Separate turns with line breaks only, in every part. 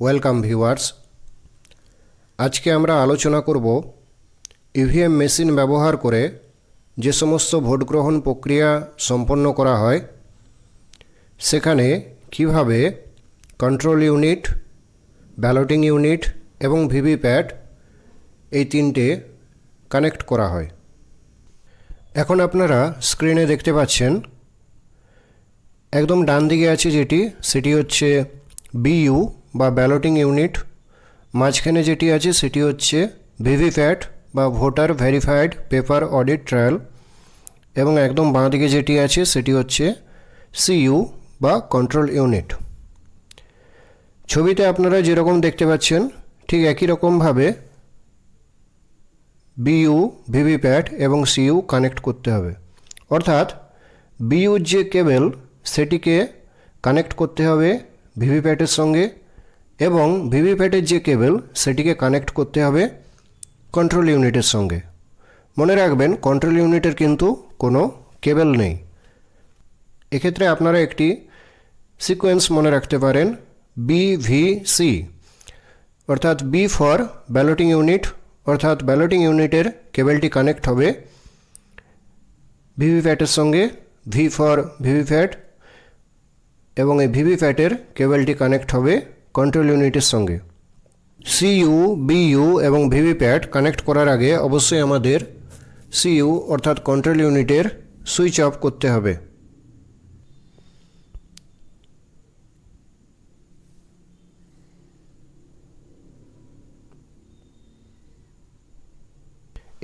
Welcome viewers. আজকে আমরা আলোচনা করব ইভিএম মেশিন ব্যবহার করে যে সমস্ত ভোট গ্রহণ প্রক্রিয়া সম্পন্ন করা হয় সেখানে কিভাবে কন্ট্রোল ইউনিট, ব্যালটিং ইউনিট এবং ভিভিপ্যাট এই তিনটে কানেক্ট করা হয়। এখন আপনারা স্ক্রিনে দেখতে পাচ্ছেন একদম ডান দিকে আছে সেটি হচ্ছে বিইউ বা ব্যালটিং ইউনিট, মাঝখানে যেটি আছে সেটি হচ্ছে ভিভিপ্যাট বা voter verified paper audit trial এবং একদম বাঁ দিকে যেটি আছে সেটি হচ্ছে সিইউ বা কন্ট্রোল ইউনিট। ছবিতে আপনারা যেরকম দেখতে পাচ্ছেন ঠিক একই রকমভাবে বিইউ, ভিভিপ্যাট এবং সিইউ কানেক্ট করতে হবে। অর্থাৎ বিইউর যে কেবল সেটিকে কানেক্ট করতে হবে ভিভিপ্যাটের সঙ্গে এবং ভিভিপ্যাটের যে কেবল সেটিকে কানেক্ট করতে হবে কন্ট্রোল ইউনিটের সঙ্গে। মনে রাখবেন কন্ট্রোল ইউনিটের কিন্তু কোনো কেবল নেই। এক্ষেত্রে আপনারা একটি সিকোয়েন্স মনে রাখতে পারেন BVC, অর্থাৎ বি ফর ব্যালটিং ইউনিট, অর্থাৎ ব্যালটিং ইউনিটের কেবলটি কানেক্ট হবে ভিভিপ্যাটের সঙ্গে, ভি ফর ভিভিপ্যাট, এবং এই ভিভিপ্যাটের কেবলটি কানেক্ট হবে কন্ট্রোল ইউনিটের সঙ্গে। সিইউ, বিইউ এবং ভিভিপ্যাট কানেক্ট করার আগে অবশ্যই আমাদের সিইউ অর্থাৎ কন্ট্রোল ইউনিটের সুইচ অফ করতে হবে।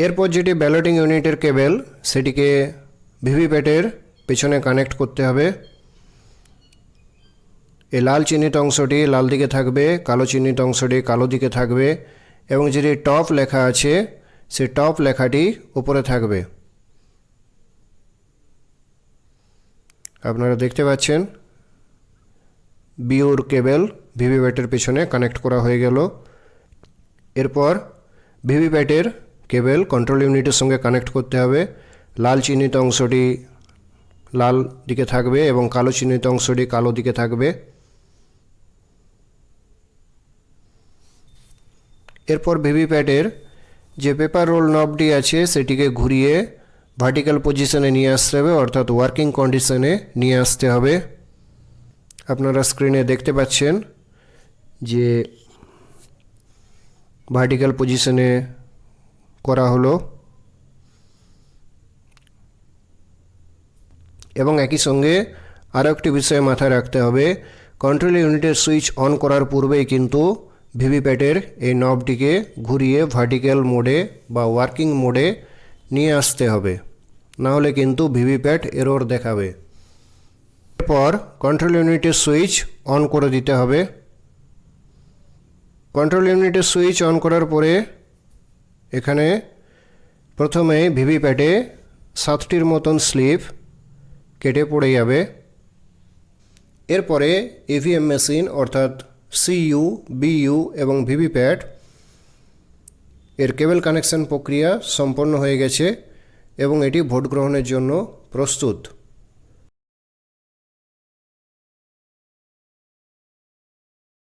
এরপর যেটি ব্যালটিং ইউনিটের কেবল সেটিকে ভিভিপ্যাটের পেছনে কানেক্ট করতে হবে। এই লাল চিহ্নিত অংশটি লাল দিকে থাকবে, কালো চিহ্নিত অংশটি কালো দিকে থাকবে এবং যেটি টপ লেখা আছে সেই টপ লেখাটি উপরে থাকবে। আপনারা দেখতে পাচ্ছেন বিইউর কেবল ভিভিপ্যাটের পেছনে কানেক্ট করা হয়ে গেল। এরপর ভিভিপ্যাটের কেবল কন্ট্রোল ইউনিটের সঙ্গে কানেক্ট করতে হবে। লাল চিহ্নিত অংশটি লাল দিকে থাকবে এবং কালো চিহ্নিত অংশটি কালো দিকে থাকবে। এরপর ভিভিপ্যাটের যে পেপার রোল নবটি আছে সেটিকে ঘুরিয়ে ভার্টিক্যাল পজিশনে নিয়ে আসতে হবে, অর্থাৎ ওয়ার্কিং কন্ডিশনে নিয়ে আসতে হবে। আপনারা স্ক্রিনে দেখতে পাচ্ছেন যে ভার্টিক্যাল পজিশনে করা হলো এবং একই সঙ্গে আরও একটি বিষয় মাথায় রাখতে হবে, কন্ট্রোল ইউনিটের সুইচ অন করার পূর্বেই কিন্তু ভিভিপ্যাটের এই নবটিকে ঘুরিয়ে ভার্টিক্যাল মোডে বা ওয়ার্কিং মোডে নিয়ে আসতে হবে, না হলে কিন্তু ভিভিপ্যাট এরর দেখাবে। এরপর কন্ট্রোল ইউনিটের সুইচ অন করে দিতে হবে। কন্ট্রোল ইউনিটের সুইচ অন করার পরে এখানে প্রথমে ভিভিপ্যাটে 7টির মতন স্লিপ কেটে পড়ে যাবে। এরপরে ইভিএম মেশিন অর্থাৎ সিইউ, বিইউ এবং ভিভিপ্যাট এর কেবল কানেকশন প্রক্রিয়া সম্পন্ন হয়ে গেছে এবং এটি ভোট গ্রহণের জন্য প্রস্তুত।